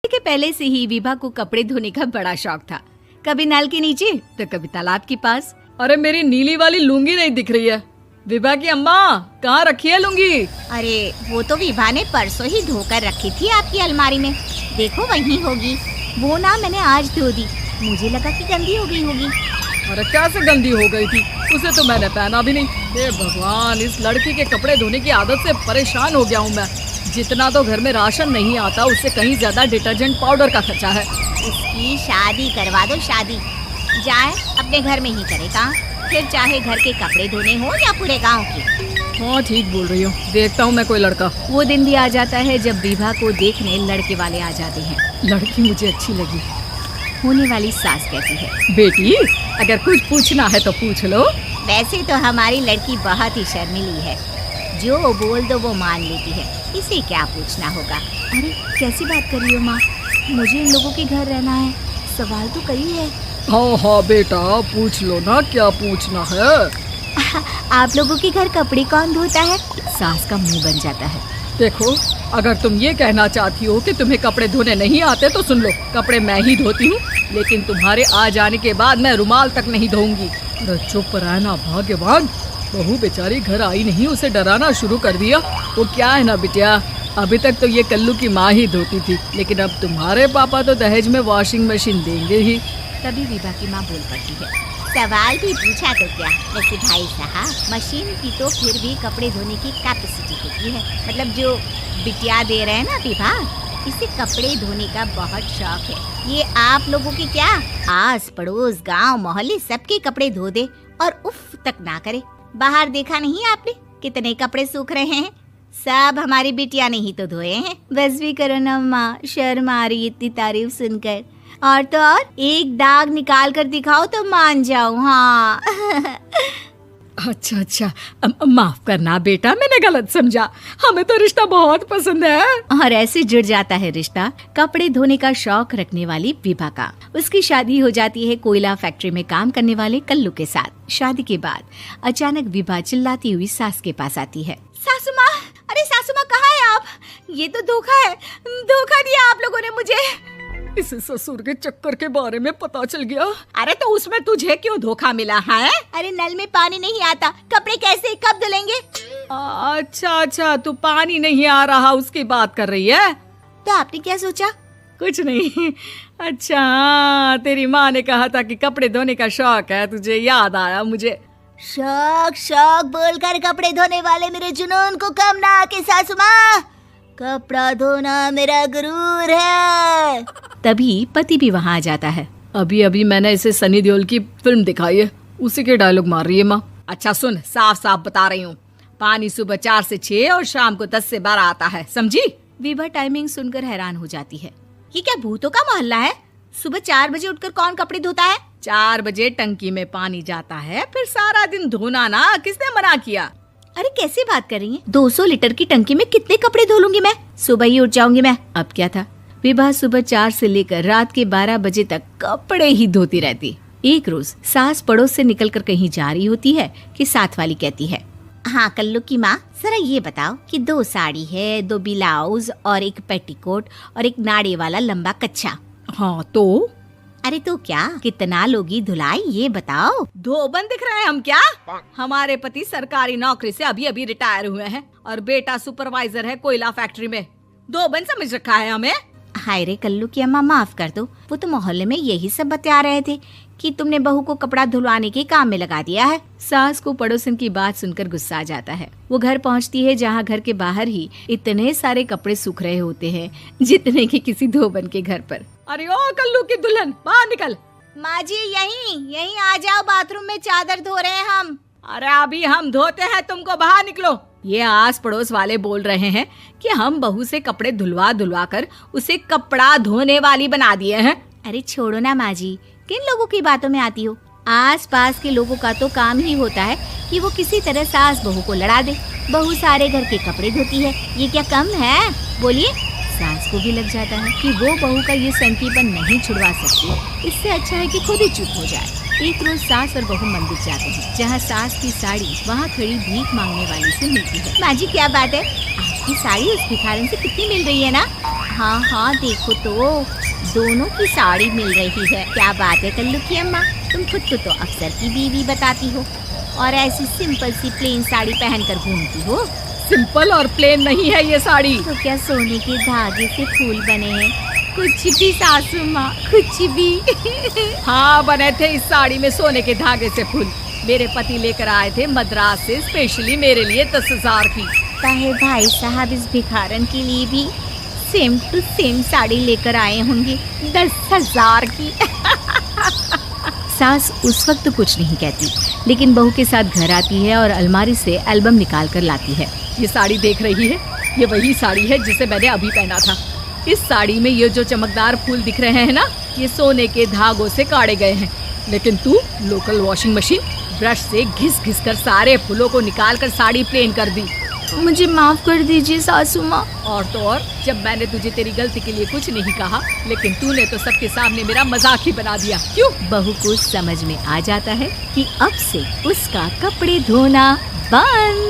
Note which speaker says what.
Speaker 1: के पहले से ही विभा को कपड़े धोने का बड़ा शौक था। कभी नल के नीचे तो कभी तालाब के पास।
Speaker 2: अरे मेरी नीली वाली लुंगी नहीं दिख रही है। विभा की अम्मा कहाँ रखी है लुंगी?
Speaker 3: अरे वो तो विभा ने परसों ही धोकर रखी थी आपकी अलमारी में, देखो वहीं होगी। वो ना मैंने आज धो दी, मुझे लगा कि गंदी हो गई होगी।
Speaker 2: अरे कैसे गंदी हो गई थी? उसे तो मैंने पहना भी नहीं। हे भगवान, इस लड़की के कपड़े धोने की आदत से परेशान हो गया हूँ मैं। जितना तो घर में राशन नहीं आता उससे कहीं ज्यादा डिटर्जेंट पाउडर का खर्चा है।
Speaker 3: इसकी शादी करवा दो, शादी जाए अपने घर में ही करे काम, फिर चाहे घर के कपड़े धोने हो या पूरे गांव के।
Speaker 2: हाँ ठीक बोल रही हो, देखता हूँ मैं कोई लड़का।
Speaker 1: वो दिन भी आ जाता है जब विभा को देखने लड़के वाले आ जाते हैं।
Speaker 2: लड़की मुझे अच्छी लगी।
Speaker 1: होने वाली सास कहती है,
Speaker 2: बेटी अगर कुछ पूछना है तो पूछ लो।
Speaker 3: वैसे तो हमारी लड़की बहुत ही शर्मीली है, जो बोल दो वो मान लेती है, इसे क्या पूछना होगा।
Speaker 1: अरे कैसी बात कर रही हो माँ, मुझे इन लोगों के घर रहना है, सवाल तो कई है।
Speaker 2: हाँ हाँ बेटा पूछ लो ना, क्या पूछना है।
Speaker 1: आप लोगों के घर कपड़े कौन धोता है? सास का मुंह बन जाता है।
Speaker 2: देखो अगर तुम ये कहना चाहती हो कि तुम्हें कपड़े धोने नहीं आते तो सुन लो, कपड़े मैं ही धोती हूँ, लेकिन तुम्हारे आ जाने के बाद मैं रुमाल तक नहीं धोऊंगी। अरे चुप रहना भाग्यवान, बहू बेचारी घर आई नहीं, उसे डराना शुरू कर दिया। वो क्या है ना बिटिया, अभी तक तो ये कल्लू की माँ ही धोती थी, लेकिन अब तुम्हारे पापा तो दहेज में वॉशिंग मशीन देंगे ही।
Speaker 1: तभी विभा की माँ बोल पड़ती है,
Speaker 3: सवाल भी पूछा तो क्या, वैसे भाई साहब मशीन की तो फिर भी कपड़े धोने की कैपेसिटी होती है। मतलब जो बिटिया दे रहे हैं ना विभा, इसे कपड़े धोने का बहुत शौक है। ये आप लोगों की क्या आस पड़ोस गांव मोहल्ले सबके कपड़े धो दे और उफ तक ना करे। बाहर देखा नहीं आपने कितने कपड़े सूख रहे हैं? सब हमारी बिटिया ने ही तो धोए हैं।
Speaker 1: बस भी करो ना माँ, शर्म आ रही इतनी तारीफ सुनकर। और तो और एक दाग निकाल कर दिखाओ तो मान जाऊं। हाँ
Speaker 2: अच्छा माफ करना बेटा, मैंने गलत समझा। हमें तो रिश्ता बहुत पसंद है।
Speaker 1: और ऐसे जुड़ जाता है रिश्ता कपड़े धोने का शौक रखने वाली विभा का। उसकी शादी हो जाती है कोयला फैक्ट्री में काम करने वाले कल्लू के साथ। शादी के बाद अचानक विभा चिल्लाती हुई सास के पास आती है।
Speaker 3: सासू माँ, अरे सासू माँ कहाँ है आप? ये तो धोखा है, धोखा दिया आप लोगों ने मुझे।
Speaker 2: इसे ससुर के चक्कर के बारे में पता चल गया।
Speaker 3: अरे तो उसमें तुझे क्यों धोखा मिला है? अरे नल में पानी नहीं आता, कपड़े कैसे कब धुलेंगे?
Speaker 2: अच्छा तू पानी नहीं आ रहा उसकी बात कर रही है।
Speaker 3: तो आपने क्या सोचा?
Speaker 2: कुछ नहीं। अच्छा तेरी माँ ने कहा था कि कपड़े धोने का शौक है तुझे, याद आया मुझे।
Speaker 3: शौक बोलकर कपड़े धोने वाले मेरे जुनून को कम ना आके सासू माँ, कपड़ा धोना मेरा गुरूर है।
Speaker 1: तभी पति भी वहाँ आ जाता है।
Speaker 2: अभी मैंने इसे सनी देओल की फिल्म दिखाई है, उसी के डायलॉग मार रही है माँ। अच्छा सुन, साफ बता रही हूँ, पानी सुबह 4 से 6 और शाम को 10 से 12 आता है, समझी?
Speaker 1: विभा टाइमिंग सुनकर हैरान हो जाती है।
Speaker 3: ये क्या भूतों का मोहल्ला है? सुबह 4 बजे उठकर कौन कपड़े धोता है?
Speaker 2: 4 बजे टंकी में पानी जाता है, फिर सारा दिन धोना ना, किसने मना किया?
Speaker 1: अरे कैसी बात कर रही हैं? 200 लीटर की टंकी में कितने कपड़े धो लूंगी मैं? सुबह ही उठ जाऊंगी मैं। अब क्या था, विभा सुबह 4 से लेकर रात के 12 बजे तक कपड़े ही धोती रहती। एक रोज सास पड़ोस से निकलकर कहीं जा रही होती है कि साथ वाली कहती है,
Speaker 3: हाँ कल्लू की माँ, जरा ये बताओ कि 2 साड़ी है, 2 ब्लाउज और एक पेटीकोट और एक नाड़े वाला लंबा कच्छा।
Speaker 2: हाँ तो?
Speaker 3: अरे तो क्या, कितना लोगी धुलाई ये बताओ।
Speaker 2: धोबन दिख रहे हैं हम क्या? हमारे पति सरकारी नौकरी से अभी रिटायर हुए हैं और बेटा सुपरवाइजर है कोयला फैक्ट्री में। धोबन समझ रखा है हमें?
Speaker 3: हाय रे कल्लू की अम्मा, माफ कर दो, वो तो मोहल्ले में यही सब बता रहे थे कि तुमने बहू को कपड़ा धुलवाने के काम में लगा दिया है।
Speaker 1: सास को पड़ोसन की बात सुनकर गुस्सा आ जाता है। वो घर पहुंचती है जहां घर के बाहर ही इतने सारे कपड़े सूख रहे होते हैं जितने कि किसी धोबन के घर पर।
Speaker 2: अरे ओ कल्लू की दुल्हन, बाहर निकल।
Speaker 3: माँ जी यहीं आ जाओ, बाथरूम में चादर धो रहे हैं हम।
Speaker 2: अरे अभी हम धोते हैं, तुमको बाहर निकलो। ये आस पड़ोस वाले बोल रहे हैं कि हम बहू से कपड़े धुलवा कर उसे कपड़ा धोने वाली बना दिए हैं।
Speaker 3: अरे छोड़ो ना माँ जी, किन लोगों की बातों में आती हो?
Speaker 1: आस पास के लोगों का तो काम ही होता है कि वो किसी तरह सास बहू को लड़ा दे।
Speaker 3: बहू सारे घर के कपड़े धोती है, ये क्या कम है? बोलिए।
Speaker 1: सास को भी लग जाता है कि वो बहू का ये संकीपन नहीं छुड़वा सकती, इससे अच्छा है कि खुद ही चुप हो जाए। एक रोज सास और बहू मंदिर जाते हैं, जहाँ सास की साड़ी वहाँ खड़ी भीख मांगने वाली से मिलती है।
Speaker 3: माँ जी क्या बात है, आपकी साड़ी उस भिखारन से कितनी मिल रही है ना? हाँ हाँ, देखो तो दोनों की साड़ी मिल रही है। क्या बात है कल्लू की अम्मा, तुम खुद को तो अफसर की बीवी बताती हो और ऐसी सिंपल सी प्लेन साड़ी पहनकर घूमती हो।
Speaker 2: सिंपल और प्लेन नहीं है ये साड़ी।
Speaker 3: तो क्या सोने के धागे से फूल बने हैं? कुछ भी सासू माँ, कुछ भी।
Speaker 2: हाँ, बने थे इस साड़ी में सोने के धागे से फूल। मेरे पति लेकर आए थे मद्रास से स्पेशली मेरे लिए 10,000 की।
Speaker 3: ताहे भाई साहब इस भिखारन के लिए भी सेम टू सेम साड़ी लेकर आए होंगे 10,000 की।
Speaker 1: सास उस वक्त तो कुछ नहीं कहती, लेकिन बहू के साथ घर आती है और अलमारी से एल्बम निकाल कर लाती है।
Speaker 2: ये साड़ी देख रही है, ये वही साड़ी है जिसे मैंने अभी पहना था। इस साड़ी में ये जो चमकदार फूल दिख रहे हैं ना, ये सोने के धागों से काढ़े गए हैं। लेकिन तू लोकल वॉशिंग मशीन ब्रश से घिस घिस कर सारे फूलों को निकाल कर साड़ी प्लेन कर दी।
Speaker 1: मुझे माफ कर दीजिए सासू माँ।
Speaker 2: और तो और, जब मैंने तुझे तेरी गलती के लिए कुछ नहीं कहा, लेकिन तूने तो सबके सामने मेरा मजाक ही बना दिया। क्यों?
Speaker 1: बहू को समझ में आ जाता है कि अब से उसका कपड़े धोना बंद।